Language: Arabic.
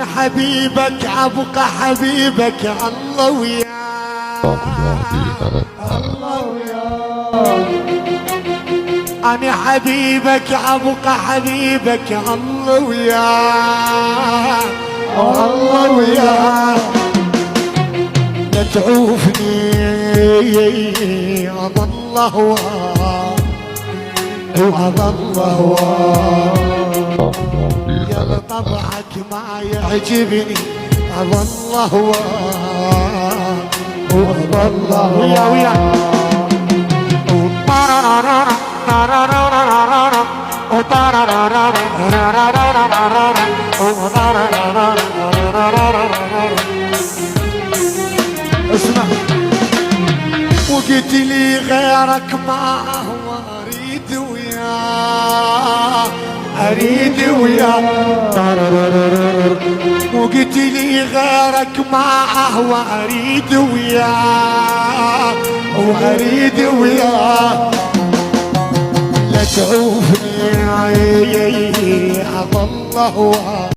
أنا حبيبك أبقى حبيبك الله وياك الله وياك. أنا حبيبك أبقى حبيبك الله وياك الله وياك. لا تعوفني أظل هواك وأظل هواك. يا طبعك ما يعجبني أظل هواك وأظل هواك. ويا اسمع. وقلت لي غيرك ما هو اريد وياه اريد وياه. وقلت لي غيرك ما هو اريد وياه واريد وياه. لا تعوفني اظل هواك